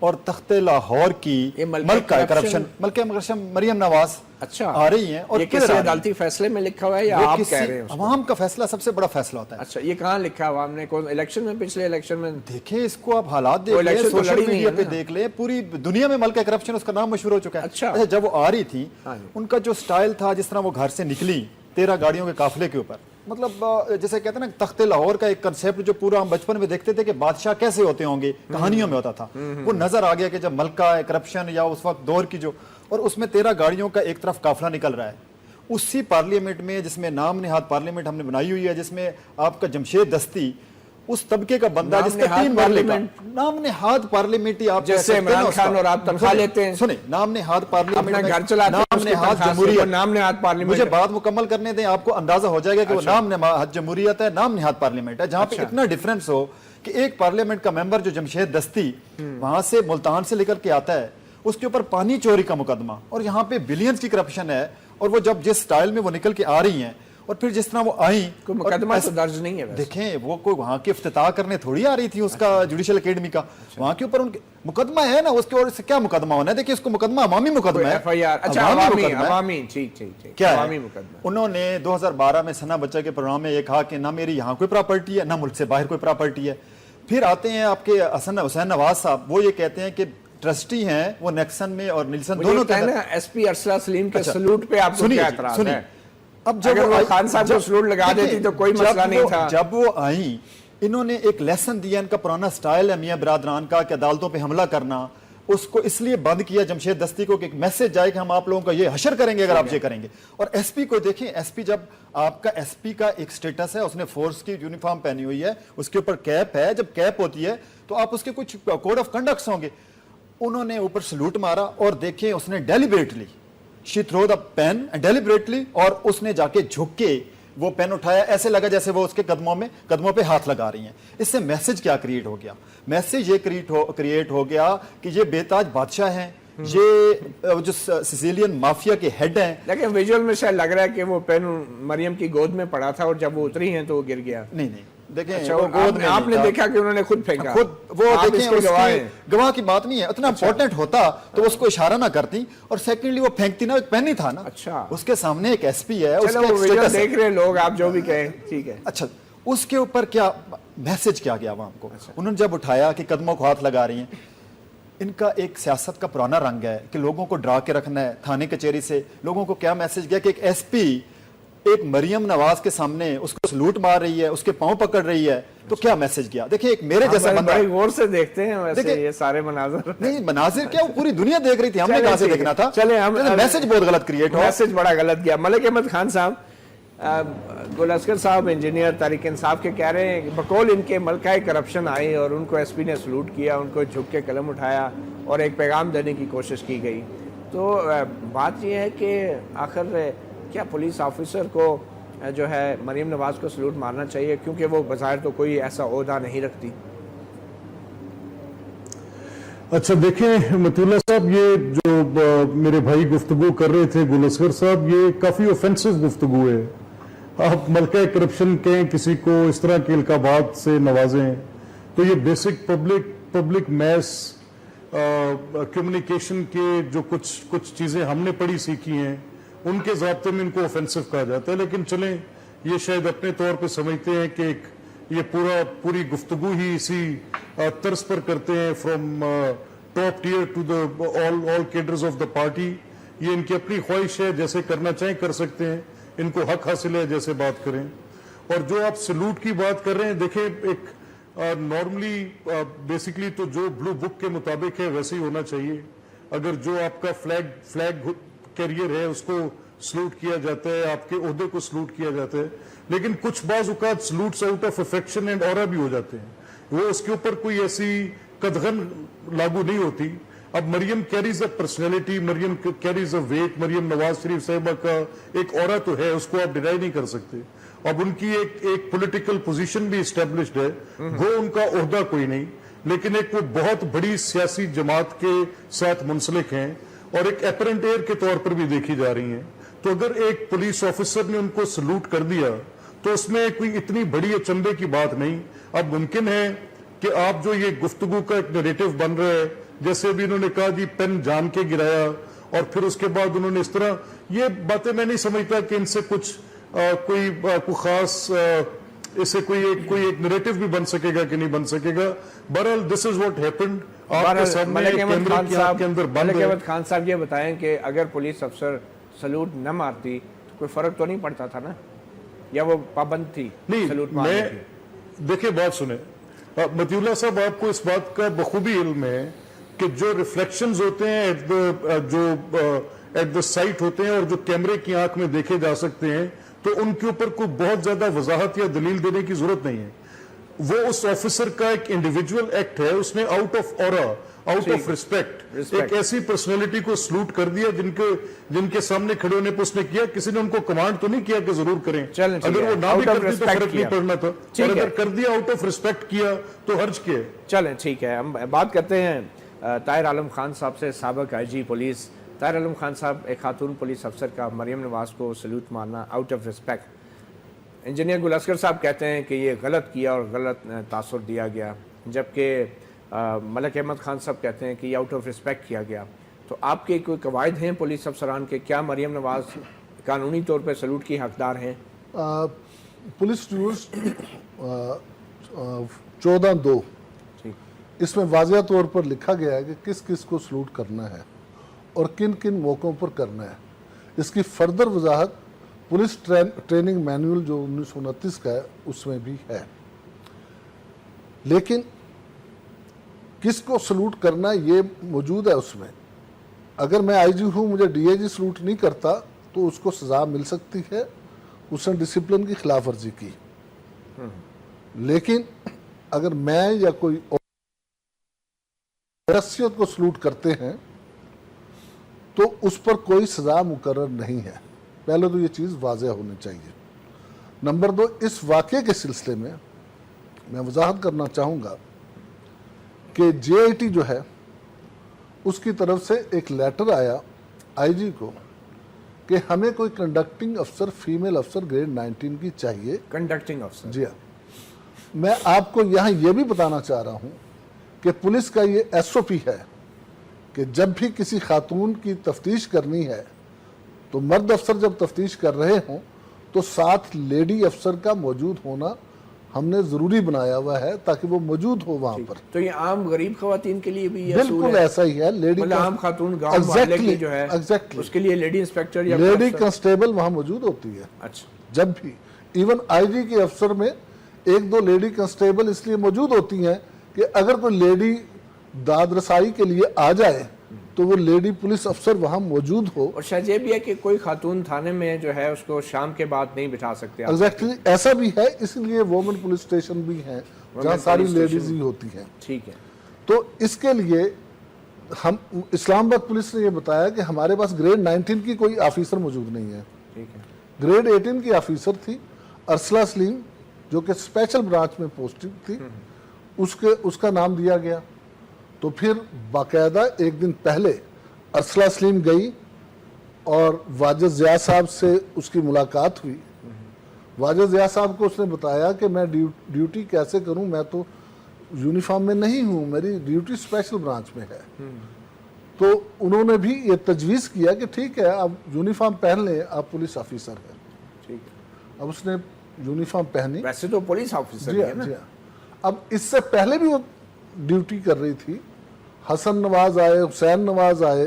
اور تخت لاہور کی یہ ملکہ کرپشن مریم نواز اچھا آ رہی ہیں. اور یہ کسی عدالتی فیصلے میں لکھا ہوا ہے یا آپ کہہ رہے ہیں؟ عوام کا فیصلہ سب سے بڑا فیصلہ ہوتا ہے. اچھا یہ کہاں لکھا ہے عوام نے؟ کون الیکشن میں؟ پچھلے الیکشن میں دیکھیں اس کو آپ حالات دیکھ لیں, سوشل میڈیا پہ دیکھ لیں, پوری دنیا میں ملکہ کرپشن اس کا نام مشہور ہو چکا ہے. اچھا جب وہ آ رہی تھی ان کا جو سٹائل تھا, جس طرح وہ گھر سے نکلی 13 گاڑیوں کے قافلے کے اوپر, مطلب جیسے کہتے ہیں نا تخت لاہور کا ایک کنسیپٹ جو پورا ہم بچپن میں دیکھتے تھے کہ بادشاہ کیسے ہوتے ہوں گے, کہانیوں میں ہوتا تھا, وہ نظر آ گیا کہ جب ملکہ کرپشن یا اس وقت دور کی جو, اور اس میں 13 گاڑیوں کا ایک طرف قافلہ نکل رہا ہے. اسی پارلیمنٹ میں جس میں نام نہاد پارلیمنٹ ہم نے بنائی ہوئی ہے, جس میں آپ کا جمشید دستی اس طبقے کا بندہ جس کا 3 پارلیمنٹ نام نہاد پارلیمنٹی, آپ جیسے عمران خان اور آپ تنخواہ لیتے ہیں, سنیں نام نہاد پارلیمنٹ اپنا گھر چلاتے ہیں, نام نہاد جمہوریت, نام نہاد پارلیمنٹ. مجھے بات مکمل کرنے دیں, آپ کو اندازہ ہو جائے گا کہ وہ نام نہاد جمہوریت ہے, نام نہاد پارلیمنٹ ہے, جہاں پہ اتنا ڈیفرنس ہو کہ ایک پارلیمنٹ کا ممبر جو جمشید دستی وہاں سے ملتان سے لے کر کے آتا ہے, اس کے اوپر پانی چوری کا مقدمہ, اور یہاں پہ بلینز کی کرپشن ہے, اور وہ جب جس سٹائل میں وہ نکل کے آ رہی ہیں اور پھر جس طرح وہ آئیں, کوئی مقدمہ تو درج نہیں ہے. دیکھیں وہ کوئی وہاں کے افتتاح کرنے تھوڑی آ رہی تھی اس کا جوڈیشل اکیڈمی کا, وہاں کے اوپر ان کے مقدمہ ہے نا, اس کے اور سے کیا مقدمہ ہونا ہے؟ دیکھیں اس کو مقدمہ عوامی مقدمہ ہے, عوامی, ٹھیک کیا ہے. انہوں نے 2012 میں ثنا بچہ کے پروگرام میں یہ کہا کہ نہ میری یہاں کوئی پراپرٹی ہے, نہ ملک سے باہر کوئی پراپرٹی ہے. پھر آتے ہیں آپ کے حسین نواز صاحب, وہ یہ کہتے ہیں کہ ٹرسٹی ہیں وہ نیکسن میں اور نیلسن دونوں کے اندر. ایس پی ارسلہ سلیم کے سلوٹ پہ آپ کو کیا اعتراض ہے؟ اب جب وہ خان صاحب کو سلوٹ لگا دیتی تو کوئی مسئلہ نہیں تھا. جب وہ آئیں انہوں نے ایک لیسن دیا, ان کا پرانا سٹائل ہے میاں برادران کا کہ عدالتوں پہ حملہ کرنا, اس کو اس لیے بند کیا جمشید دستی کو کہ ایک میسج جائے کہ ہم آپ لوگوں کا یہ حشر کریں گے اگر آپ یہ کریں گے. اور ایس پی کو دیکھیں, ایس پی جب آپ کا ایس پی کا ایک سٹیٹس ہے, اس نے فورس کی یونیفارم پہنی ہوئی ہے, اس کے اوپر کیپ ہے, جب کیپ ہوتی ہے تو آپ اس کے کچھ کوڈ آف کنڈکٹس ہوں گے. انہوں نے اوپر سلوٹ مارا اور دیکھیں اس نے deliberately she threw the pen deliberately, اور اس نے جا کے جھک کے وہ پین اٹھایا, ایسے لگا جیسے وہ اس کے قدموں پہ ہاتھ لگا رہی ہیں. اس سے میسج کیا کریٹ ہو گیا؟ میسج یہ کریٹ ہو گیا کہ یہ بے تاج بادشاہ ہیں, یہ جو سیسیلین مافیا کے ہیڈ ہیں. لیکن ویژول میں شاید لگ رہا ہے کہ وہ پین مریم کی گود میں پڑا تھا اور جب وہ اتری ہیں تو وہ گر گیا. نہیں دیکھیں آپ نے دیکھا کہ انہوں نے خود پھینکا, وہ دیکھیں گواہ کی بات نہیں ہے, اتنا امپورٹنٹ ہوتا تو اس کو اشارہ نہ کرتی, اور سیکنڈلی وہ پھینکتی نا, ایک پین نہیں تھا نا, اس کے سامنے ایک ایس پی ہے, دیکھ رہے لوگ, آپ جو بھی کہیں ٹھیک ہے. اچھا اس کے اوپر کیا میسج کیا گیا عوام کو؟ انہوں نے جب اٹھایا کہ قدموں کو ہاتھ لگا رہی ہیں, ان کا ایک سیاست کا پرانا رنگ ہے کہ لوگوں کو ڈرا کے رکھنا ہے. تھانے کچہری سے لوگوں کو کیا میسج گیا کہ ایک ایس پی ایک مریم نواز کے سامنے اس کو سلوٹ مار رہی ہے, اس کے پاؤں پکڑ رہی ہے, تو کیا میسج گیا؟ دیکھیں ایک میرے جیسا بندہ, بڑے غور سے دیکھتے ہیں ویسے یہ سارے مناظر. نہیں مناظر کیا, وہ پوری دنیا دیکھ رہی تھی, ہم نے کہاں سے دیکھنا تھا. چلے ہم میسج بہت غلط کریٹ ہوا, میسج بڑا غلط گیا. ملک احمد خان صاحب, گل اصغر صاحب انجینئر تحریک انصاف کے کہہ رہے ہیں کہ بقول ان کے ملکہ کرپشن آئی اور ان کو ایس پی نے سلوٹ کیا, ان کو جھک کے قلم اٹھایا اور ایک پیغام دینے کی کوشش کی گئی. تو بات یہ ہے کہ آخر کیا پولیس آفیسر کو جو ہے مریم نواز کو سلوٹ مارنا چاہیے, کیونکہ وہ بظاہر تو کوئی ایسا عہدہ نہیں رکھتی؟ اچھا دیکھیں مطولہ صاحب, یہ جو میرے بھائی گفتگو کر رہے تھے گل اصغر صاحب, یہ کافی اوفینسو گفتگو ہے. آپ ملکہ کرپشن کہیں, کسی کو اس طرح کے القابات سے نوازیں, تو یہ بیسک پبلک میس کمیونیکیشن کے جو کچھ چیزیں ہم نے پڑھی سیکھی ہیں ان کے ضابطے میں ان کو اوفینسو کہا جاتا ہے. لیکن چلیں یہ شاید اپنے طور پہ سمجھتے ہیں کہ یہ پوری گفتگو ہی اسی طرز پر کرتے ہیں, from top tier to the all cadres of the party. یہ ان کی اپنی خواہش ہے, جیسے کرنا چاہیں کر سکتے ہیں, ان کو حق حاصل ہے جیسے بات کریں. اور جو آپ سلوٹ کی بات کر رہے ہیں, دیکھیں ایک نارملی بیسکلی تو جو بلو بک کے مطابق ہے ویسے ہی ہونا چاہیے. اگر جو آپ کا فلیگ کیریئر ہے اس کو سلوٹ کیا جاتا ہے, آپ کے عہدے کو سلوٹ کیا جاتا ہے, لیکن کچھ بعض اوقات salutes out of affection and aura بھی ہو جاتے ہیں, وہ اس کے اوپر کوئی ایسی قدغن لاگو نہیں ہوتی. اب Maryam carries a personality, Maryam carries a weight, Maryam Nawaz Sharif Sahiba کا ایک اورا تو ہے, اس کو آپ ڈینائی نہیں کر سکتے. اب ان کی ایک پولیٹیکل پوزیشن بھی اسٹیبلشڈ ہے, وہ ان کا عہدہ کوئی نہیں, لیکن ایک وہ بہت بڑی سیاسی جماعت کے ساتھ منسلک ہیں اور ایک اپرنٹ ایئر کے طور پر بھی دیکھی جا رہی ہیں. تو اگر ایک پولیس آفیسر نے ان کو سلوٹ کر دیا تو اس میں کوئی اتنی بڑی اچنبے کی بات نہیں. اب ممکن ہے کہ آپ جو یہ گفتگو کا ایک نیریٹو بن رہا ہے جیسے بھی انہوں نے کہا جی پین جان کے گرایا، اور پھر اس کے بعد انہوں نے اس طرح، یہ باتیں میں نہیں سمجھتا کہ ان سے کچھ کوئی خاص اسے کوئی ایک نیریٹو بھی بن سکے گا کہ نہیں بن سکے گا. بہرحال دس از واٹ ہیپنڈ. آپ کے سامنے کیمرے کی آنکھ کے اندر بند ملک ہے. احمد خان صاحب یہ بتائیں کہ اگر پولیس افسر سلوٹ نہ مارتی تو کوئی فرق تو نہیں پڑتا تھا نا، یا وہ پابند تھی سلوٹ مارنے کی؟ دیکھیں بات سنیں مطیع اللہ صاحب، آپ کو اس بات کا بخوبی علم ہے کہ جو ریفلیکشنز ہوتے ہیں ایٹ دا سائٹ ہوتے ہیں اور جو کیمرے کی آنکھ میں دیکھے جا سکتے ہیں، تو ان کے اوپر کوئی بہت زیادہ وضاحت یا دلیل دینے کی ضرورت نہیں ہے. وہ اس آفیسر کا ایک انڈیویجول ایکٹ ہے، اس نے out of aura, out of respect ایک ایسی پرسنالٹی کو سلوٹ کر دیا جن کے سامنے کھڑے ہونے پہ اس نے کیا. کسی نے ان کو کمانڈ تو نہیں کیا کہ ضرور کریں، اگر وہ نہ بھی کرتی تو فرق نہیں پڑنا تھا، اور اگر کر دیا آؤٹ آف ریسپیکٹ کیا تو حرج کیا. چلیں ٹھیک ہے، ہم بات کرتے ہیں طاہر عالم خان صاحب سے، سابق آئی جی پولیس. طاہر عالم خان صاحب، ایک خاتون پولیس افسر کا مریم نواز کو سلوٹ مارنا آؤٹ آف ریسپیکٹ، انجینئر گل اصغر صاحب کہتے ہیں کہ یہ غلط کیا اور غلط تاثر دیا گیا، جبکہ ملک احمد خان صاحب کہتے ہیں کہ یہ آؤٹ آف ریسپیکٹ کیا گیا. تو آپ کے کوئی قواعد ہیں پولیس افسران کے، کیا مریم نواز قانونی طور پہ سلوٹ کی حقدار ہیں؟ پولیس رولز 14(2) اس میں واضح طور پر لکھا گیا ہے کہ کس کس کو سلوٹ کرنا ہے اور کن کن موقعوں پر کرنا ہے. اس کی فردر وضاحت پولیس ٹریننگ مینول جو 1929 کا ہے اس میں بھی ہے. لیکن کس کو سلوٹ کرنا یہ موجود ہے اس میں. اگر میں آئی جی ہوں، مجھے ڈی اے جی سلوٹ نہیں کرتا تو اس کو سزا مل سکتی ہے، اس نے ڈسپلن کی خلاف ورزی کی. لیکن اگر میں یا کوئی حیثیت کو سلوٹ کرتے ہیں تو اس پر کوئی سزا مقرر نہیں ہے. پہلے تو یہ چیز واضح ہونی چاہیے. نمبر 2، اس واقعے کے سلسلے میں میں وضاحت کرنا چاہوں گا کہ جے آئی ٹی جو ہے اس کی طرف سے ایک لیٹر آیا آئی جی کو کہ ہمیں کوئی کنڈکٹنگ افسر، فیمیل افسر گریڈ 19 کی چاہیے. کنڈکٹنگ افسر؟ جی ہاں. میں آپ کو یہاں یہ بھی بتانا چاہ رہا ہوں کہ پولیس کا یہ ایس او پی ہے کہ جب بھی کسی خاتون کی تفتیش کرنی ہے تو مرد افسر جب تفتیش کر رہے ہوں تو ساتھ لیڈی افسر کا موجود ہونا ہم نے ضروری بنایا ہوا ہے تاکہ وہ موجود ہو وہاں پر. تو یہ عام غریب خواتین کے لیے بھی یہ اصول ہے؟ بالکل ایسا ہی ہے. لیڈی عام خاتون گاؤں والے کی جو ہے اس کے لیے لیڈی انسپیکٹر یا لیڈی کنسٹیبل وہاں موجود ہوتی ہے. اچھا. جب بھی ایون آئی جی کے افسر میں 1-2 لیڈی کنسٹیبل اس لیے موجود ہوتی ہیں کہ اگر کوئی لیڈی داد رسائی کے لیے آ جائے تو وہ لیڈی پولیس افسر وہاں موجود ہو. اور شاید یہ بھی ہے کہ کوئی خاتون تھانے میں جو ہے اس کو شام کے بعد نہیں بٹھا سکتے. ایگزیکٹلی ایسا بھی ہے، اس لیے وومن پولیس اسٹیشن بھی ہیں جہاں ساری لیڈیز ہی ہوتی ہیں. ٹھیک ہے. تو اس کے لیے ہم اسلام آباد پولیس نے یہ بتایا کہ ہمارے پاس گریڈ 19 کی کوئی آفیسر موجود نہیں ہے. ٹھیک ہے. گریڈ 18 کی آفیسر تھی ارسلہ سلیم جو کہ اسپیشل برانچ میں پوسٹنگ تھی، اس کا نام دیا گیا. تو پھر باقاعدہ ایک دن پہلے ارسلہ سلیم گئی اور واجد ضیاء صاحب سے اس کی ملاقات ہوئی. واجد ضیاء صاحب کو اس نے بتایا کہ میں ڈیوٹی کیسے کروں، میں تو یونیفارم میں نہیں ہوں، میری ڈیوٹی اسپیشل برانچ میں ہے. تو انہوں نے بھی یہ تجویز کیا کہ ٹھیک ہے آپ یونیفارم پہن لیں، آپ پولیس آفیسر ہیں. ٹھیک ہے. اب اس نے یونیفارم پہنی. ویسے تو پولیس آفیسر جی ہے نا. اب اس سے پہلے بھی وہ ڈیوٹی کر رہی تھی. حسن نواز آئے، حسین نواز آئے،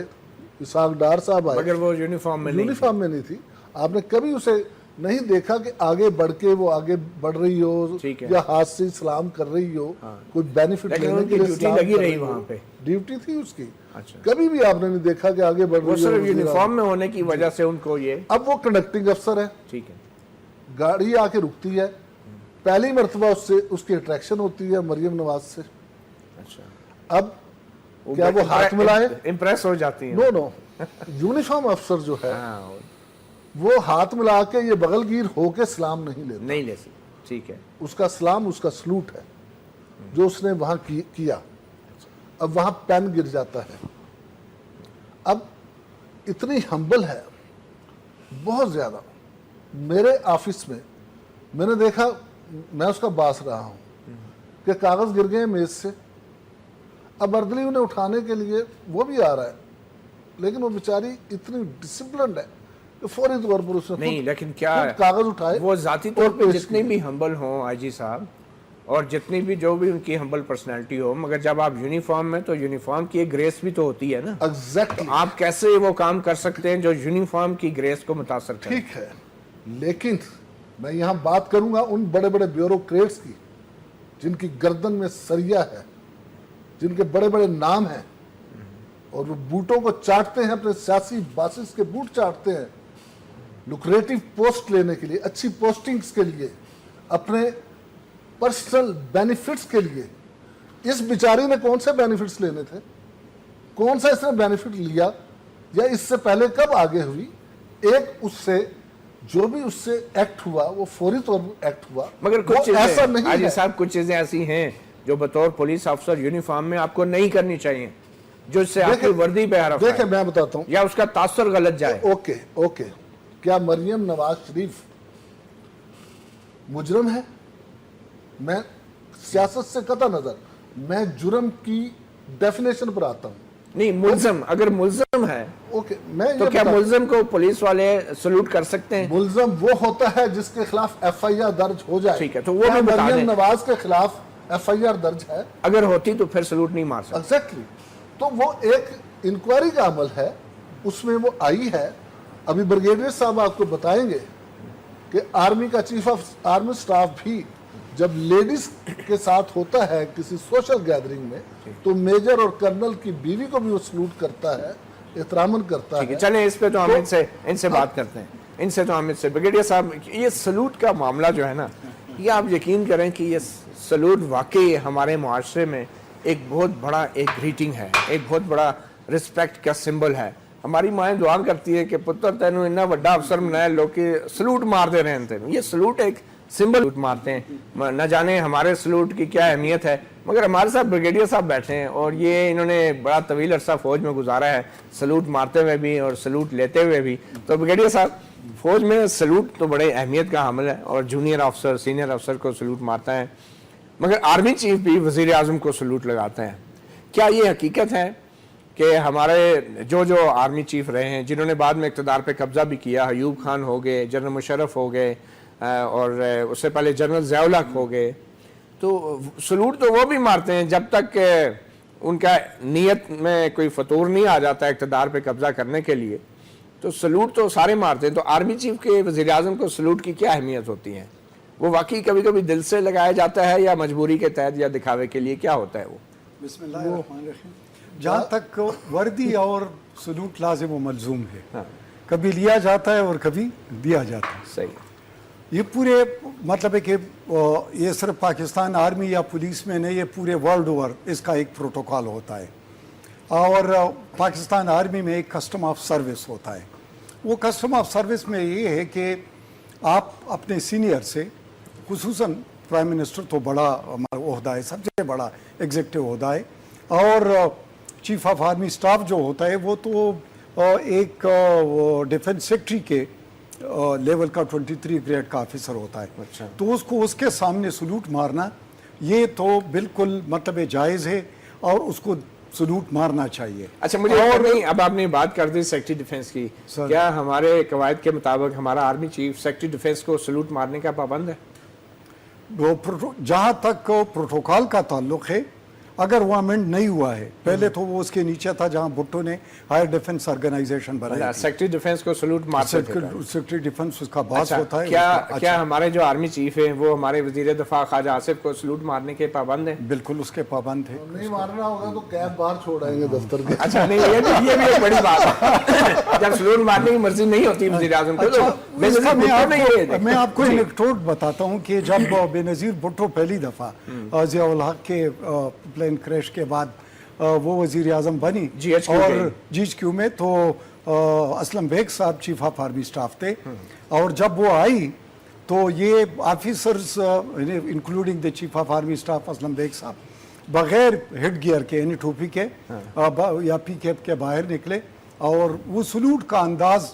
اسحاق ڈار صاحب آئے، مگر وہ یونیفارم میں نہیں تھی. آپ نے کبھی اسے نہیں دیکھا کہ آگے بڑھ کے وہ آگے بڑھ رہی ہو یا ہاتھ سے سلام کر رہی ہو، کوئی بینیفٹ لینے کے لیے سلام لگی رہی وہاں پہ ڈیوٹی تھی اس کی. کبھی بھی آپ نے نہیں دیکھا کہ آگے بڑھ رہی ہو. صرف یونیفارم میں ہونے کی وجہ سے ان کو یہ. اب وہ کنڈکٹنگ افسر ہے. ٹھیک ہے. گاڑی آ کے رکتی ہے، پہلی مرتبہ اس کی اٹریکشن ہوتی ہے مریم نواز سے. اچھا. اب کیا وہ ہاتھ ملائے؟ امپریس ہو جاتی ہیں. نو یونیفارم افسر جو ہے وہ ہاتھ ملا کے یہ بغل گیر ہو کے سلام نہیں لے سکتے. ٹھیک ہے. اس کا سلام اس کا سلوٹ ہے جو اس نے وہاں کیا. اب وہاں پین گر جاتا ہے. اب اتنی ہمبل ہے بہت زیادہ. میرے آفس میں نے دیکھا، میں اس کا باس رہا ہوں کہ کاغذ گر گئے میز سے. اب اردلی انہیں اٹھانے کے لیے وہ بھی آ رہا ہے لیکن وہ بیچاری اتنی ڈسپلنڈ ہے کہ فوری طور پر اس نے نہیں لیکن کیا خود کاغذ اٹھائے وہ ذاتی طور اور پہ پیش جتنے بھی ہمبل ہوں آئی جی صاحب اور جتنی بھی جو بھی ان کی ہمبل پرسنالٹی ہو مگر جب آپ یونیفارم میں تو یونیفارم کی ایک گریس بھی تو ہوتی ہے نا. ایگزیکٹلی آپ کیسے وہ کام کر سکتے ہیں جو یونیفارم کی گریس کو متاثر کرے؟ ٹھیک ہے لیکن میں یہاں بات کروں گا ان بڑے بڑے بیوروکریٹس کی جن کی گردن میں سریا ہے, جن کے بڑے بڑے نام ہیں اور وہ بوٹوں کو چاٹتے ہیں, اپنے سیاسی باسس کے بوٹ چاٹتے ہیں لوکریٹو پوسٹ لینے کے لیے, اچھی پوسٹنگز کے لیے, اپنے پرسنل بینیفٹس کے لیے. اس بیچاری نے کون سے بینیفٹس لینے تھے؟ کون سا اس نے بینیفٹ لیا یا اس سے پہلے کب آگے ہوئی؟ ایک اس سے جو بھی اس سے ایکٹ ہوا وہ فوری طور پر ایکٹ ہوا, مگر کچھ وہ ایسا چیزیں نہیں آجی ہے. صاحب کچھ چیزیں ایسی ہیں جو بطور پولیس افسر یونیفارم میں آپ کو نہیں کرنی چاہیے جو اس سے آپ کی وردی پہ حرف دیکھیں آئے میں بتاتا ہوں. یا اس کا تاثر غلط جائے. اوکے کیا مریم نواز شریف مجرم ہے؟ میں سیاست سے قطع نظر میں جرم کی ڈیفینیشن پر آتا ہوں. نہیں ملزم, اگر ملزم ہے اوکے میں تو کیا ملزم کو پولیس والے سلوٹ کر سکتے ہیں؟ ملزم وہ ہوتا ہے جس کے خلاف ایف آئی آر درج ہو جائے. ٹھیک ہے, تو وہ بھی بتا مریم دیں نواز کے خلاف ایف آئی آر درج ہے اگر ہوتی تو پھر سلوٹ نہیں مار سکتے. ایگزیکٹلی. تو وہ ایک انکوائری کا عمل ہے, اس میں وہ آئی ہے. ابھی بریگیڈیئر صاحب آپ کو بتائیں گے کہ آرمی کا چیف آف آرمی سٹاف بھی جب لیڈیز کے ساتھ ہوتا ہے کسی سوشل گیدرنگ میں تو میجر اور کرنل کی بیوی کو بھی وہ سلوٹ کرتا ہے, احترامن کرتا ہے. چلیں اس پہ تو ہم ان سے بات کرتے ہیں. ان سے تو ہم بریگیڈیئر صاحب یہ سلوٹ کا معاملہ جو ہے نا, یہ آپ یقین کریں کہ یہ سلوٹ واقعی ہمارے معاشرے میں ایک بہت بڑا ایک گریٹنگ ہے, ایک بہت بڑا رسپیکٹ کا سمبل ہے. ہماری مائیں دعا کرتی ہے کہ پتر تینوں اتنا بڑا افسر بنایا لوگ سلوٹ مار دے رہے ہیں تینوں. یہ سلوٹ ایک سمبل مارتے ہیں, نہ جانے ہمارے سلوٹ کی کیا اہمیت ہے. مگر ہمارے ساتھ بریگیڈیئر صاحب بیٹھے ہیں اور یہ انہوں نے بڑا طویل عرصہ فوج میں گزارا ہے, سلوٹ مارتے ہوئے بھی اور سلوٹ لیتے ہوئے بھی. تو بریگیڈیئر صاحب فوج میں سلوٹ تو بڑے اہمیت کا حامل ہے اور جونیئر افسر سینئر افسر کو سلوٹ مارتا ہے, مگر آرمی چیف بھی وزیر اعظم کو سلوٹ لگاتے ہیں. کیا یہ حقیقت ہے کہ ہمارے جو آرمی چیف رہے ہیں جنہوں نے بعد میں اقتدار پہ قبضہ بھی کیا, ایوب خان ہو گئے, جنرل مشرف ہو گئے اور اس سے پہلے جنرل ضیاء الحق ہو گئے, تو سلوٹ تو وہ بھی مارتے ہیں جب تک کہ ان کا نیت میں کوئی فطور نہیں آ جاتا اقتدار پہ قبضہ کرنے کے لیے, تو سلوٹ تو سارے مارتے ہیں. تو آرمی چیف کے وزیر اعظم کو سلوٹ کی کیا اہمیت ہوتی ہے؟ وہ واقعی کبھی کبھی دل سے لگایا جاتا ہے یا مجبوری کے تحت یا دکھاوے کے لیے, کیا ہوتا ہے وہ؟ بسم اللہ الرحمن الرحیم. جہاں تک وردی اور سلوٹ لازم و ملزوم ہے, کبھی لیا جاتا ہے اور کبھی دیا جاتا ہے. صحیح. یہ پورے مطلب ہے کہ یہ صرف پاکستان آرمی یا پولیس میں نہیں, یہ پورے ورلڈ اوور اس کا ایک پروٹوکول ہوتا ہے. اور پاکستان آرمی میں ایک کسٹم آف سروس ہوتا ہے. وہ کسٹم آف سروس میں یہ ہے کہ آپ اپنے سینئر سے, خصوصاً پرائم منسٹر تو بڑا ہمارا عہدہ ہے, سب سے بڑا ایگزیکٹو عہدہ ہے, اور چیف آف آرمی سٹاف جو ہوتا ہے وہ تو ایک ڈیفنس سیکٹری کے لیول کا 23 گریڈ کا آفیسر ہوتا ہے. تو اس کو اس کے سامنے سلوٹ مارنا یہ تو بالکل مطلب جائز ہے اور اس کو سلوٹ مارنا چاہیے. اچھا مجھے اور نہیں, اب آپ نے بات کر دی سیکٹری ڈیفنس کی, کیا ہمارے قواعد کے مطابق ہمارا آرمی چیف سیکٹری ڈیفنس کو سلوٹ مارنے کا پابند ہے؟ جہاں تک پروٹوکول کا تعلق ہے, اگر وہ امینڈ نہیں ہوا ہے, پہلے تو وہ اس کے نیچے تھا جہاں بھٹو نے ہائر ڈیفنس آرگنائزیشن بنائی, سیکٹری ڈیفنس کو سلوٹ مارتے تھے. سیکٹری ڈیفنس اس کا باس ہوتا ہے. کیا ہمارے جو آرمی چیف ہیں وہ ہمارے وزیر دفاع خواجہ آصف کو سلوٹ مارنے کے پابند ہیں؟ بالکل اس کے پابند ہیں. نہیں مارنا ہوگا تو کیب باہر چھوڑ آئیں گے دفتر کے. اچھا نہیں, یہ بھی ایک بڑی بات ہے. جب سلوٹ مارنے کی مرضی نہیں ہوتی وزیر اعظم کو تو میں آپ کو انیکڈوٹ بتاتا ہوں کہ جب بے نظیر بھٹو پہلی دفعہ ضیاء الحق کے پلین کریش کے بعد وہ وزیر اعظم بنی اور جی ایچ کیو میں, تو اسلم بیگ صاحب چیف آف آرمی سٹاف تھے, اور جب وہ آئی تو یہ officers including the chief of army staff Aslam Beg صاحب بغیر ہیڈ گیئر کے یعنی ٹوپی کے یا پی کیپ کے باہر نکلے, اور وہ سلوٹ کا انداز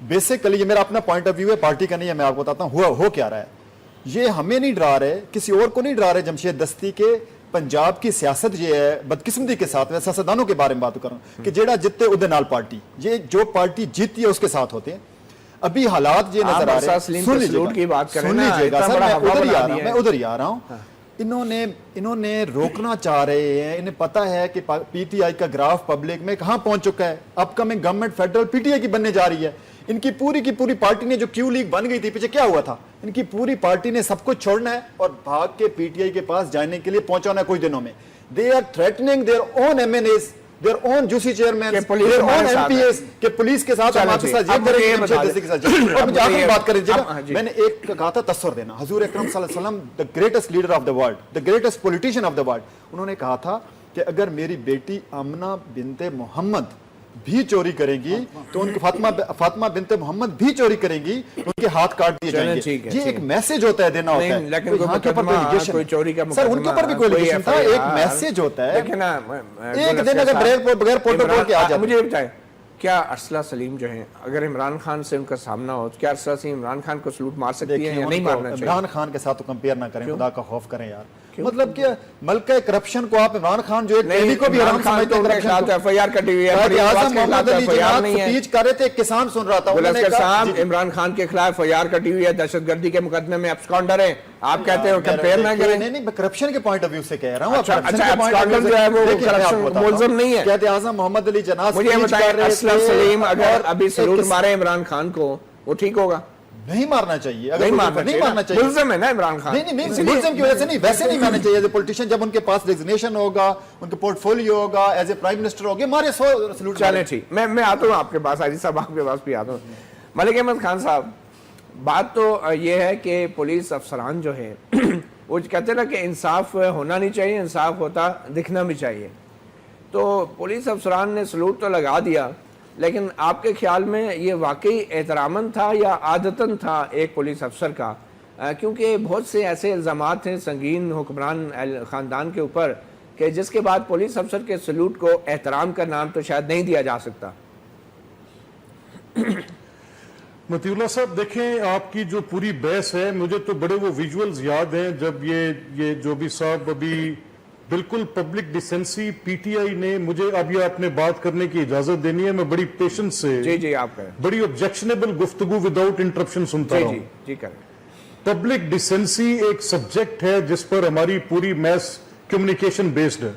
بیسیکلی یہ میرا اپنا پوائنٹ آف ویو ہے, پارٹی کا نہیں ہے, میں آپ کو بتاتا ہوں ہو کیا رہا ہے. یہ ہمیں نہیں ڈرا رہے, کسی اور کو نہیں ڈرا رہے جمشید دستی کے. پنجاب کی سیاست یہ ہے بدقسمتی کے ساتھ, میں سیاستدانوں کے بارے میں بات کر رہا ہوں کہ جیڑا جتے ادھر نال پارٹی, یہ جو پارٹی جیتی ہے اس کے ساتھ ہوتے ہیں. ابھی حالات یہ نظر آ رہے ہیں, سن لیجیے گا سر, میں ادھر ہی آ رہا ہوں. انہوں نے روکنا چاہ رہے ہیں, انہیں پتا ہے کہ پی ٹی آئی کا گراف پبلک میں کہاں پہنچ چکا ہے. Upcoming government federal P T I کی بننے جا رہی ہے. ان کی پوری پارٹی نے جو کیو لیگ بن گئی تھی پیچھے کیا ہوا تھا, ان کی پوری پارٹی نے سب کچھ چھوڑنا ہے اور بھاگ کے پی ٹی آئی کے پاس جانے کے لیے پہنچانا ہے کچھ دنوں میں. They are threatening their own M N As, their own JC chairman, their own M P As کہ پولیس کے ساتھ ہم آپ کے ساتھ یہ کریں گے, اور مجھے آخری بات کریں جگہ. میں نے ایک کہا تھا تصور دینا, حضور اکرم صلی اللہ علیہ وسلم the greatest leader of the world, the greatest politician of the world, انہوں نے کہا تھا کہ اگر میری بیٹی آمنہ بنت محمد بھی چوری کرے گی تو ان کی فاطمہ بنت محمد بھی چوری کرے گی تو ان کے ہاتھ کاٹ دیے جائیں گے. یہ ایک میسج ہوتا ہے, دینا ہوتا ہے. لیکن یہاں کے اوپر سر ان کے اوپر بھی کوئی ایلیگیشن تھا, ایک میسج ہوتا ہے. ایک دن اگر بغیر پروٹوکول کے آ جاتے. مجھے بتائیں کیا ارسلہ سلیم جو ہیں, اگر عمران خان سے ان کا سامنا ہو تو کیا ارسلہ سلیم عمران خان کو سلوٹ مار سکتی ہے یا نہیں مارنا چاہیے؟ عمران خان کے ساتھ تو کمپیئر نہ کریں, خدا کا خوف کریں یار. مطلب کہ ملکہ کرپشن کو آپ عمران خان جو ایک کو بھی حرام سمجھتے ہیں, کرپشن کو ایف آئی آر کٹی ہوئی ہے. اعظم محمد علی جناح سپیچ کر رہے تھے, ایک کسان سن رہا تھا, انہوں نے کہا عمران خان کے خلاف ایف آئی آر کٹی ہوئی ہے, دہشت گردی کے مقدمے میں ابسکانڈر ہیں. آپ کہتے ہو کمپیئر نہ کریں. نہیں میں کرپشن کے پوائنٹ آف ویو سے کہہ رہا ہوں. اچھا ابسکانڈر جو ہے وہ کرپشن ملزم نہیں ہے. کہتے اعظم محمد علی جناح مجھے بتائیں ارسلہ سلیم اگر ابھی سلوٹ مارے عمران خان کو وہ ٹھیک ہوگا؟ نہیں مارنا چاہیے, نہیں مارنا چاہیے. ملزم ہے نا عمران خان. نہیں ملزم کی وجہ سے نہیں, ویسے نہیں مارنا چاہیے. ایز اے پولیٹیشین جب ان کے پاس ڈیزگنیشن ہوگا, ان کے پورٹ فولیو ہوگا, ایز اے پرائم منسٹر ہوگے, مارے 100 سلوٹ. چلیں ٹھیک, میں آتا ہوں آپ کے پاس, عزیز صاحب آپ کے پاس بھی آتا ہوں. ملک احمد خان صاحب, بات تو یہ ہے کہ پولیس افسران جو ہیں وہ کہتے ہیں نا کہ انصاف ہونا نہیں چاہیے, انصاف ہوتا دکھنا بھی چاہیے. تو پولیس افسران نے سلوٹ تو لگا دیا, لیکن آپ کے خیال میں یہ واقعی احتراماً تھا یا عادتاً تھا ایک پولیس افسر کا؟ کیونکہ بہت سے ایسے الزامات ہیں سنگین حکمران خاندان کے اوپر کہ جس کے بعد پولیس افسر کے سلوٹ کو احترام کا نام تو شاید نہیں دیا جا سکتا. مطیع اللہ صاحب دیکھیں, آپ کی جو پوری بحث ہے, مجھے تو بڑے وہ ویژولز یاد ہیں جب یہ جو بھی صاحب ابھی بالکل پبلک ڈیسنسی پی ٹی آئی نے مجھے اب یہ اپنے بات کرنے کی اجازت دینی ہے, میں بڑی پیشنس سے جی آپ کریں, بڑی آبجیکشنیبل گفتگو وداؤٹ انٹرپشن سنتا رہا ہوں. جی کریں. پبلک ڈیسنسی ایک سبجیکٹ ہے جس پر ہماری پوری میس کمیونیکیشن بیسڈ ہے.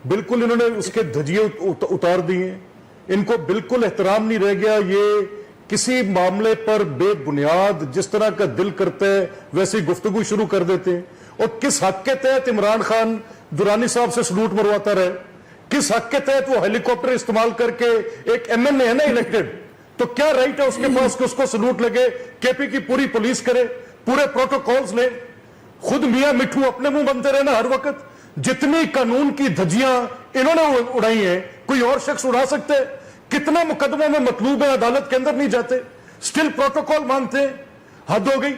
بالکل انہوں نے اس کے دھجیے اتار دیے, ان کو بالکل احترام نہیں رہ گیا. یہ کسی معاملے پر بے بنیاد جس طرح کا دل کرتا ہے ویسی گفتگو شروع کر دیتے ہیں. اور کس حق کے تحت عمران خان درانی صاحب سے سلوٹ مرواتا رہے؟ کس حق کے تحت وہ ہیلی کاپٹر استعمال کر کے, ایک ایم این اے ہے نا الیکٹڈ, تو کیا رائٹ ہے اس کے پاس کہ اس کو سلوٹ لگے؟ کے پی کی پوری پولیس کرے, پورے پروٹوکولز لے, خود میاں مٹھو اپنے منہ بنتے رہے نا ہر وقت. جتنی قانون کی دھجیاں انہوں نے اڑائی ہیں کوئی اور شخص اڑا سکتے؟ کتنا مقدموں میں مطلوب ہے, عدالت کے اندر نہیں جاتے, سٹل پروٹوکول مانتے ہیں. حد ہو گئی.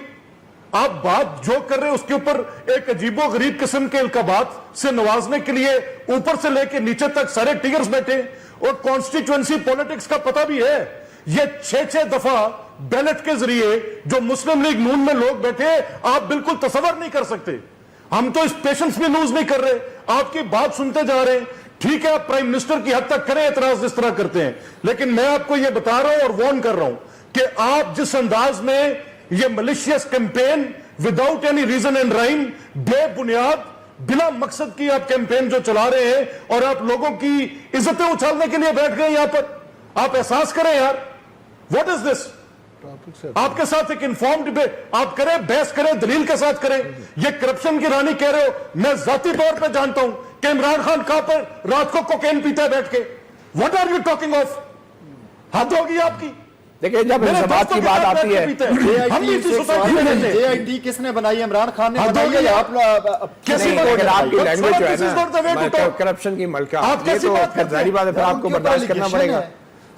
آپ بات جو کر رہے ہیں اس کے اوپر ایک عجیب و غریب قسم کے القابات سے نوازنے کے لیے اوپر سے لے کے نیچے تک سارے ٹیگرز بیٹھے, اور کانسٹیٹوئنسی پولیٹکس کا پتہ بھی ہے. یہ 6 دفعہ بیلٹ کے ذریعے جو مسلم لیگ نون میں لوگ بیٹھے, آپ بالکل تصور نہیں کر سکتے. ہم تو اس پیشنس بھی لوز نہیں کر رہے, آپ کی بات سنتے جا رہے ہیں. ٹھیک ہے آپ پرائم منسٹر کی حد تک کریں اعتراض جس طرح کرتے ہیں, لیکن میں آپ کو یہ بتا رہا ہوں اور وارن کر رہا ہوں کہ آپ جس انداز میں یہ malicious campaign without any reason and rhyme, بے بنیاد بلا مقصد کی آپ کیمپین جو چلا رہے ہیں, اور آپ لوگوں کی عزتیں اچھالنے کے لیے بیٹھ گئے یہاں پر, آپ احساس کریں یار, واٹ از دس؟ آپ کے ساتھ ایک انفارمڈ آپ کریں, بحث کریں, دلیل کے ساتھ کریں. یہ کرپشن کی رانی کہہ رہے ہو, میں ذاتی طور پہ جانتا ہوں کہ عمران خان کہاں پر رات کو کوکین پیتا ہے بیٹھ کے. What are you talking of? حد ہوگی آپ کی. دیکھیں جب انضباط کی بات آتی ہے, جے آئی ٹی کس نے بنائی؟ عمران خان نے بنائی ہے. آپ کی لینگویج جو ہے نا کرپشن کی ملکہ, یہ تو ظاہری بات ہے, پھر آپ کو برداشت کرنا پڑے گا.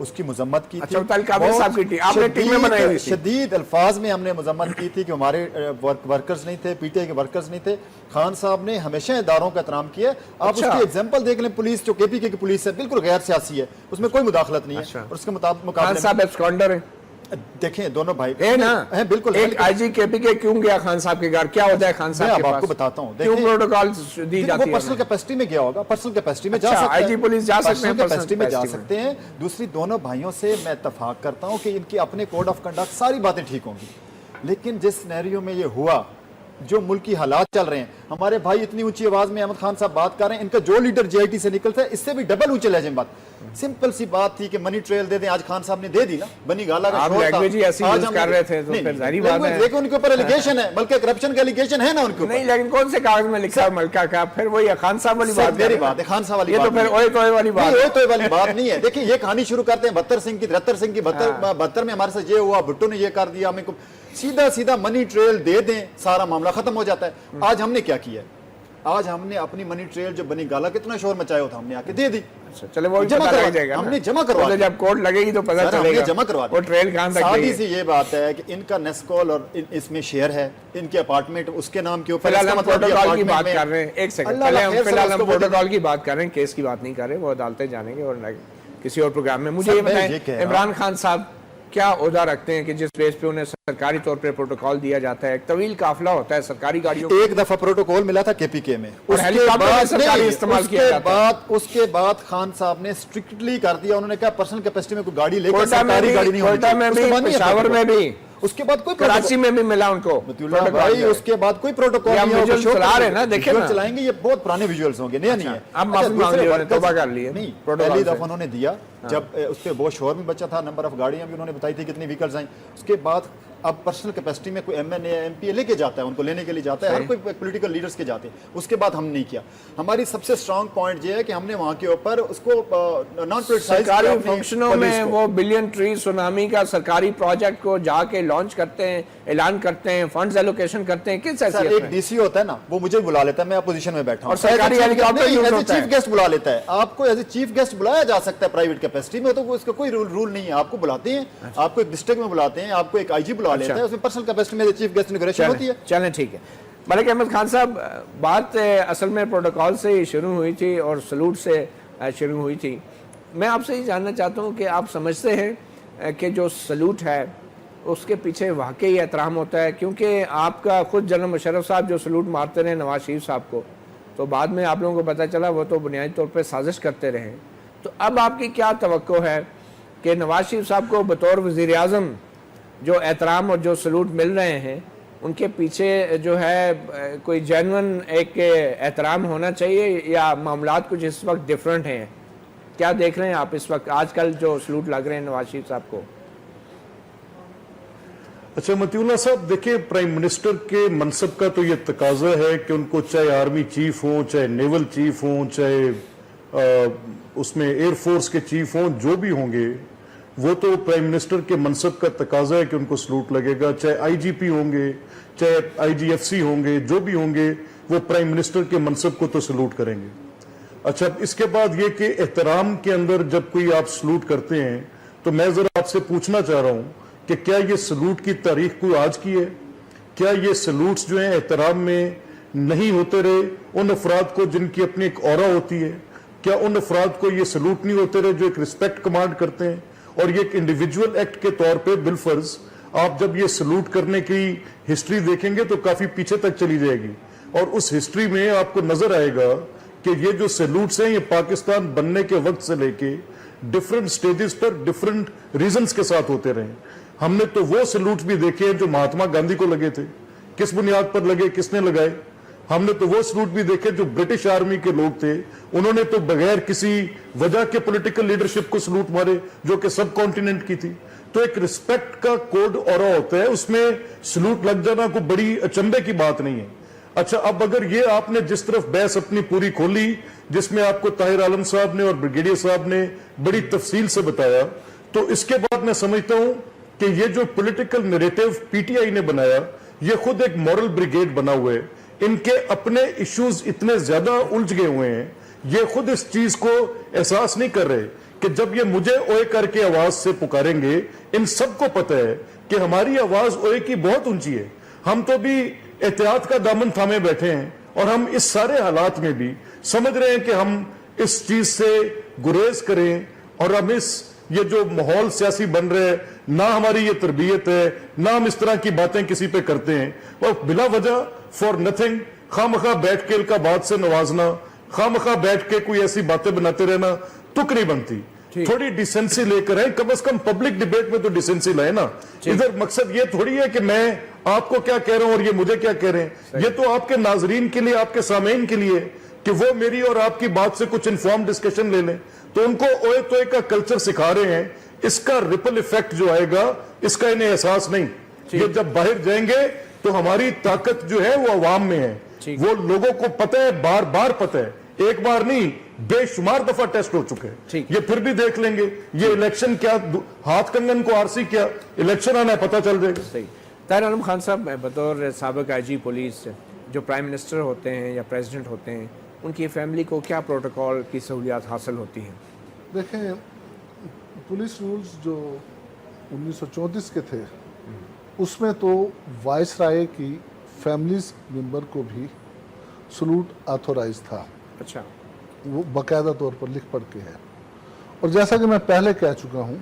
اس کی مذمت کی تھی. اچھا طاہر کامل صاحب کی ٹیم آپ نے ٹیم میں بنائی ہوئی تھی. شدید الفاظ میں ہم نے مذمت کی تھی کہ ہمارے ورکرز نہیں تھے, پی ٹی آئی کے ورکرز نہیں تھے. خان صاحب نے ہمیشہ اداروں کا احترام کیا. آپ اس کی ایگزامپل دیکھ لیں, پولیس جو کے پی کے کی پولیس ہے بالکل غیر سیاسی ہے, اس میں کوئی مداخلت نہیں ہے. اور اس کے مطابق خان صاحب ایبسکانڈر ہیں, دیکھیں دونوں بھائی نا بالکل. ایک آئی جی کے پی کے کیوں گیا خان صاحب کے گھر, کیا ہوتا ہے خان صاحب کے پاس؟ آپ کو بتاتا ہوں, کیوں پروٹوکال دی جاتی ہے؟ وہ پرسنل کیپیسٹی میں گیا ہوگا, پرسنل کیپیسٹی میں جا سکتے ہیں, آئی جی پولیس جا سکتے ہیں, پرسنل کیپیسٹی میں جا سکتے ہیں. دوسری دونوں بھائیوں سے میں اتفاق کرتا ہوں کہ ان کی اپنے کوڈ آف کنڈکٹ ساری باتیں ٹھیک ہوں گی, لیکن جس سینیریو میں یہ ہوا, جو ملکی حالات چل رہے ہیں, ہمارے بھائی اتنی اونچی آواز میں احمد خان صاحب بات کر رہے ہیں, ان کا جو لیڈر جے آئی ٹی سے نکلتا ہے اس سے بھی ڈبل اونچے لہجے میں بات. سمپل سی بات تھی کہ منی ٹریل دے دیں, آج خان صاحب نے دے دی نا, بنی گالا کا آپ لینگویج ہی ایسی یوز کر رہے تھے تو پھر ظاہری بات ہے. دیکھو ان کے اوپر الیگیشن ہے, بلکہ کرپشن کا الیگیشن ہے نا ان کے اوپر. نہیں لیکن کون سے کاغذ میں لکھا ہے ملکہ کا؟ پھر وہی خان صاحب والی بات, میری بات ہے خان صاحب والی یہ بات, تو پھر اوئے توئے والی بات, اوئے توئے والی بات نہیں ہے. دیکھیں یہ کہانی شروع کرتے ہیں 72 سنگھ کی, 73 سنگھ کی, 72 میں ہمارے ساتھ یہ ہوا, بھٹو نے یہ کر دیا, ہمیں سیدھا منی ٹریل دے دیں, سارا معاملہ ختم ہو جاتا ہے. آج ہم نے کیا کیا ہے, آج ہم نے اپنی منی ٹریل جو بنی گالا کتنا شور مچایا ہوتا, ہم نے آ کے دے دی. چلے وہ جمع کروا جائے گا, ہم نے جمع کروا دیا, جب کورٹ لگے گی تو پتہ چلے گا جمع کروا وہ ٹریل کہاں تک سادی سی یہ بات ہے کہ ان کا نیسکول اور اس میں شیئر ہے, ان کے اپارٹمنٹ اس کے نام کے اوپر. فی الحال ہم پروٹوکال کی بات کر رہے ہیں, ایک سیکنڈ پہلے فی الحال ہم پروٹوکال کی بات کر رہے ہیں, کیس کی بات نہیں کر رہے, وہ عدالتیں جانیں گے اور کسی اور پروگرام میں. مجھے یہ بتائیں عمران خان صاحب کیا عہدہ رکھتے ہیں کہ جس بیس پہ انہیں سرکاری طور پہ پروٹوکال دیا جاتا ہے؟ ایک طویل قافلہ ہوتا ہے سرکاری گاڑیوں. ایک دفعہ پروٹوکال ملا تھا کے پی کے میں, اس کے بعد خان صاحب نے اسٹرکٹلی کر دیا, انہوں نے کہا پرسنل کیپیسٹی میں کوئی گاڑی لے کر سرکاری گاڑی نہیں ہونی, پشاور میں بھی, اس کے بعد کوئی کراچی میں بھی ملا ان کو بھائی, اس کے بعد کوئی پروٹوکول نہیں چلا رہے نا, دیکھیں چلائیں گے, یہ بہت پرانے ویژولز ہوں گے, نیا نہیں ہے. اب معافی مانگ لی, توبہ کر لی, نہیں پہلی دفعہ انہوں نے دیا جب اس پہ بہت شور میں بچا تھا, نمبر آف گاڑیاں بھی انہوں نے بتائی تھی کتنی ویکلز آئیں. اس کے بعد اب پرسنل کیپیسٹی میں کوئی M N A M P A لے کے جاتا ہے, ان کو لینے کے لیے جاتا ہے, ہر کوئی پولیٹیکل لیڈرز کے جاتے ہیں. اس کے بعد ہم نہیں کیا. ہماری سب سے اسٹرانگ پوائنٹ یہ ہے کہ ہم نے وہاں کے اوپر اس کو نان پولیٹیسائز سرکاری فنکشنوں میں وہ بلین ٹری سونامی کا سرکاری پروجیکٹ کو جا کے لانچ کرتے ہیں, اعلان کرتے ہیں, فنڈز ایلوکیشن کرتے ہیں. کس حیثیت میں؟ ایک ڈی سی ہوتا ہے نا, وہ مجھے بلا لیتا ہے, میں اپوزیشن میں بیٹھا ہوں, اور سرکاری ہیلی کاپٹر یوز ہوتا ہے, چیف گیسٹ بلا لیتا ہے. آپ کو ایز اے چیف گیسٹ بلایا جا سکتا ہے پرائیویٹ کیپیسٹی میں, تو اس کا کوئی رول نہیں ہے. آپ کو بلاتے ہیں, آپ کو ایک ڈسٹرکٹ میں بلاتے ہیں, آپ کو ایک آئی جی بلا لیتا ہے, اس میں پرسنل کیپیسٹی میں چیف گیسٹ انوگریشن ہوتی ہے. چلیں ٹھیک ہے. ملک احمد خان صاحب, بات اصل میں پروٹوکال سے ہی شروع ہوئی تھی اور سلوٹ سے شروع ہوئی تھی. میں آپ سے یہ جاننا چاہتا ہوں کہ آپ سمجھتے ہیں کہ جو سلوٹ ہے اس کے پیچھے واقعی احترام ہوتا ہے؟ کیونکہ آپ کا خود جنرل مشرف صاحب جو سلوٹ مارتے رہے نواز شریف صاحب کو, تو بعد میں آپ لوگوں کو پتہ چلا وہ تو بنیادی طور پہ سازش کرتے رہے. تو اب آپ کی کیا توقع ہے کہ نواز شریف صاحب کو بطور وزیر اعظم جو احترام اور جو سلوٹ مل رہے ہیں, ان کے پیچھے جو ہے کوئی جینون ایک احترام ہونا چاہیے, یا معاملات کچھ اس وقت ڈیفرنٹ ہیں؟ کیا دیکھ رہے ہیں آپ اس وقت آج کل جو سلوٹ لگ رہے ہیں نواز شریف صاحب کو؟ اچھا متی اللہ صاحب, دیکھیں پرائم منسٹر کے منصب کا تو یہ تقاضا ہے کہ ان کو چاہے آرمی چیف ہوں, چاہے نیول چیف ہوں, چاہے اس میں ایئر فورس کے چیف ہوں, جو بھی ہوں گے, وہ تو پرائم منسٹر کے منصب کا تقاضا ہے کہ ان کو سلوٹ لگے گا. چاہے آئی جی پی ہوں گے, چاہے آئی جی ایف سی ہوں گے, جو بھی ہوں گے, وہ پرائم منسٹر کے منصب کو تو سلوٹ کریں گے. اچھا, اس کے بعد یہ کہ احترام کے اندر جب کوئی آپ سلوٹ کرتے ہیں, تو میں ذرا آپ سے پوچھنا چاہ رہا ہوں کہ کیا یہ سلوٹ کی تاریخ کوئی آج کی ہے؟ کیا یہ سلوٹس جو ہیں احترام میں نہیں ہوتے رہے ان افراد کو جن کی اپنی ایک اورا ہوتی ہے؟ کیا ان افراد کو یہ سلوٹ نہیں ہوتے رہے جو ایک رسپیکٹ کمانڈ کرتے ہیں؟ اور یہ ایک انڈیویجول ایکٹ کے طور پہ بالفرض آپ جب یہ سلوٹ کرنے کی ہسٹری دیکھیں گے تو کافی پیچھے تک چلی جائے گی, اور اس ہسٹری میں آپ کو نظر آئے گا کہ یہ جو سلوٹس ہیں یہ پاکستان بننے کے وقت سے لے کے ڈفرنٹ سٹیجز پر ڈفرنٹ ریزنز کے ساتھ ہوتے رہے. ہم نے تو وہ سلوٹس بھی دیکھے ہیں جو مہاتما گاندھی کو لگے تھے, کس بنیاد پر لگے, کس نے لگائے. ہم نے تو وہ سلوٹ بھی دیکھے جو برٹش آرمی کے لوگ تھے, انہوں نے تو بغیر کسی وجہ کے پولیٹیکل لیڈرشپ کو سلوٹ مارے جو کہ سب کانٹیننٹ کی تھی. تو ایک رسپیکٹ کا کوڈ اورا ہوتا ہے, اس میں سلوٹ لگ جانا کوئی بڑی اچنبے کی بات نہیں ہے. اچھا, اب اگر یہ آپ نے جس طرف بحث اپنی پوری کھولی, جس میں آپ کو طاہر عالم صاحب نے اور بریگیڈیئر صاحب نے بڑی تفصیل سے بتایا, تو اس کے بعد میں سمجھتا ہوں کہ یہ جو پولیٹیکل نیریٹو پی ٹی آئی نے بنایا, یہ خود ایک مورل بریگیڈ بنا ہوا ہے. ان کے اپنے ایشوز اتنے زیادہ الجھ گئے ہوئے ہیں, یہ خود اس چیز کو احساس نہیں کر رہے کہ جب یہ مجھے اوئے کر کے آواز سے پکاریں گے، ان سب کو پتہ ہے کہ ہماری آواز اوئے کی بہت اونچی ہے، ہم تو بھی احتیاط کا دامن تھامے بیٹھے ہیں، اور ہم اس سارے حالات میں بھی سمجھ رہے ہیں کہ ہم اس چیز سے گریز کریں، اور ہم یہ جو ماحول سیاسی بن رہا ہے، نہ ہماری یہ تربیت ہے، نہ ہم اس طرح کی باتیں کسی پہ کرتے ہیں، اور بلا وجہ فار نتھنگ خواہ مخواہ بیٹھ کے کا بات سے نوازنا، خواہ مخواہ بیٹھ کے کوئی ایسی باتیں بناتے رہنا تک نہیں بنتی. تھوڑی ڈیسنسی لے کر آئیں، کم از کم پبلک ڈیبیٹ میں تو ڈیسنسی لائیں نا. ادھر مقصد یہ تھوڑی ہے کہ میں آپ کو کیا کہہ رہا ہوں اور یہ مجھے کیا کہہ رہے ہیں. یہ تو آپ کے ناظرین کے لیے، آپ کے سامعین کے لیے کہ وہ میری اور آپ کی بات سے کچھ انفارم ڈسکشن لے لیں. تو ان کو اوئے توئے کا کلچر سکھا رہے ہیں، اس کا ریپل ایفیکٹ جو آئے گا اس کا انہیں احساس نہیں. یہ جب باہر جائیں گے تو ہماری طاقت جو ہے وہ عوام میں ہے، وہ لوگوں کو پتہ ہے، بار بار پتہ ہے، ایک بار نہیں بے شمار دفعہ ٹیسٹ ہو چکے ہیں. یہ پھر بھی دیکھ لیں گے، یہ الیکشن کیا ہاتھ کنگن کو آرسی کیا، الیکشن آنا ہے پتہ چل جائے گا. طاہر عالم خان صاحب، بطور سابق آئی جی پولیس، جو پرائم منسٹر ہوتے ہیں یا پریزیڈنٹ ہوتے ہیں، ان کی فیملی کو کیا پروٹوکول کی سہولیات حاصل ہوتی ہیں؟ دیکھیں، پولیس رولز جو 1934 کے تھے اس میں تو وائس رائے کی فیملیز ممبر کو بھی سلوٹ آتھورائز تھا. اچھا، وہ باقاعدہ طور پر لکھ پڑھ کے ہے. اور جیسا کہ میں پہلے کہہ چکا ہوں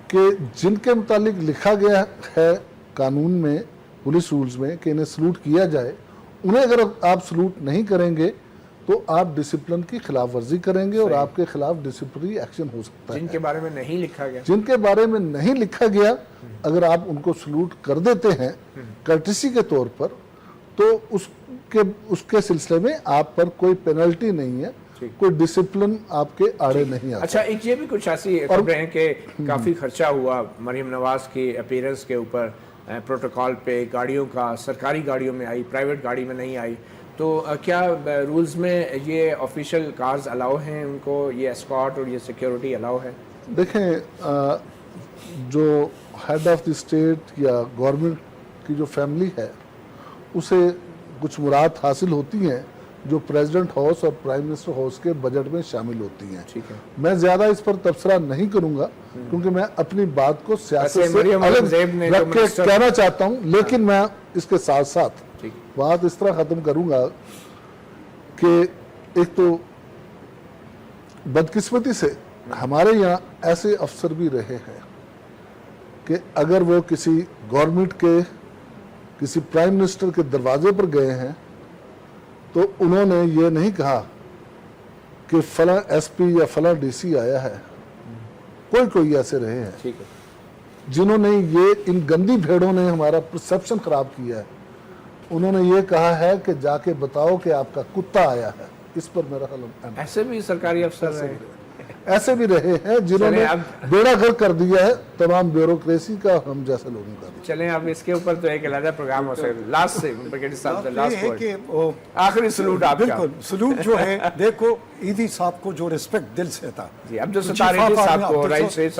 کہ جن کے متعلق لکھا گیا ہے قانون میں، پولیس رولز میں، کہ انہیں سلوٹ کیا جائے، انہیں اگر آپ سلوٹ نہیں کریں گے تو آپ ڈسپلن کی خلاف ورزی کریں گے اور آپ کے خلاف ڈسپلنری ایکشن ہو سکتا ہے. جن کے بارے میں نہیں لکھا گیا، جن کے بارے میں نہیں لکھا گیا، اگر آپ ان کو سلوٹ کر دیتے ہیں کرٹسی کے طور پر، تو اس کے سلسلے میں آپ پر کوئی پینلٹی نہیں ہے، کوئی ڈسپلن آپ کے آڑے نہیں آتا. اچھا، ایک یہ بھی کچھ ایسی خبریں ہیں کہ کافی خرچہ ہوا مریم نواز کی اپیرنس کے اوپر، پروٹوکال پہ، گاڑیوں کا، سرکاری گاڑیوں میں آئی، پرائیویٹ گاڑی میں نہیں آئی. تو کیا رولز میں یہ آفیشیل کارز الاؤ ہیں ان کو، یہ اسکارٹ اور یہ سیکیورٹی الاؤ ہے؟ دیکھیں، جو ہیڈ آف دی اسٹیٹ یا گورنمنٹ کی جو فیملی ہے اسے کچھ مراد حاصل ہوتی ہیں جو پریزیڈنٹ ہاؤس اور پرائم منسٹر ہاؤس کے بجٹ میں شامل ہوتی ہیں. ٹھیک ہے، میں زیادہ اس پر تبصرہ نہیں کروں گا کیونکہ میں اپنی بات کو سیاست سے مریم الگ زیب نے رکھ کے کہنا چاہتا ہوں. لیکن میں اس کے ساتھ ساتھ بات اس طرح ختم کروں گا کہ ایک تو بدقسمتی سے ہمارے یہاں ایسے افسر بھی رہے ہیں کہ اگر وہ کسی گورنمنٹ کے، کسی پرائم منسٹر کے دروازے پر گئے ہیں تو انہوں نے یہ نہیں کہا کہ فلاں ایس پی یا فلاں ڈی سی آیا ہے. کوئی ایسے رہے ہیں جنہوں نے ان گندی بھیڑوں نے ہمارا پرسپشن خراب کیا ہے. انہوں نے یہ کہا ہے کہ جا کے بتاؤ کہ آپ کا کتا آیا ہے. اس پر میرا خیال ایسے بھی سرکاری افسر رہے، ایسے بھی رہے ہیں جنہوں نے بیڑا گرک کر دیا ہے تمام بیوروکریسی کا، ہم جیسے لوگوں کا. چلیں اب اس کے اوپر تو ایک علیحدہ پروگرام ہو سکتا ہے. لاسٹ سے برگیڈیئر صاحب یہ ہے کہ آخری سلوٹ آپ کا. بالکل سلوٹ جو ہے، دیکھو ایدھی صاحب کو جو ریسپیکٹ دل سے تھا، عبد الستار ایدھی صاحب کو رئیس شریف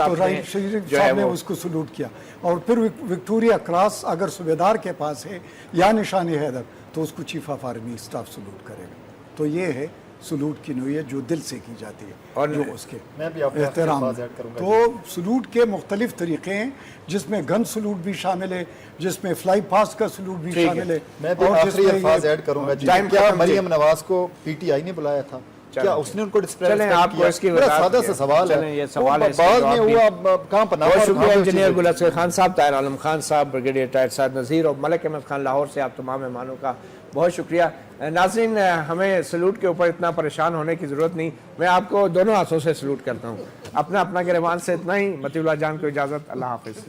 صاحب نے اس کو سلوٹ کیا. اور پھر وکٹوریا کراس اگر صوبیدار کے پاس ہے یا نشان حیدر تو اس کو chief of army staff salute کرے گا. تو یہ ہے سلوٹ کی نوعیت جو دل سے کی جاتی ہے اور جو اس کے احترام. تو سلوٹ کے مختلف طریقے ہیں جس میں گن سلوٹ بھی شامل ہے، جس میں فلائی پاسٹ کا سلوٹ بھی شامل ہے. میں بھی آخری الفاظ ایڈ کروں گا. کیا مریم نواز کو پی ٹی آئی نے بلایا تھا؟ کیا اس نے ان کو ڈسپلے چلیں آپ کو اس کی سادہ سے سوال ہے، یہ سوال ہے بعد میں ہوا کہاں پناہ. بہت شکریہ انجینئر گل اصغر خان صاحب، طاہر عالم خان صاحب، برگیڈیئر طاہر سعد نذیر اور ملک احمد خان لاہور سے. آپ تمام مہمانوں کا بہت شکریہ. ناظرین، ہمیں سلوٹ کے اوپر اتنا پریشان ہونے کی ضرورت نہیں، میں آپ کو دونوں ہاتھوں سے سلوٹ کرتا ہوں. اپنا گریبان سے اتنا ہی. مطیع اللہ جان کو اجازت، اللہ حافظ.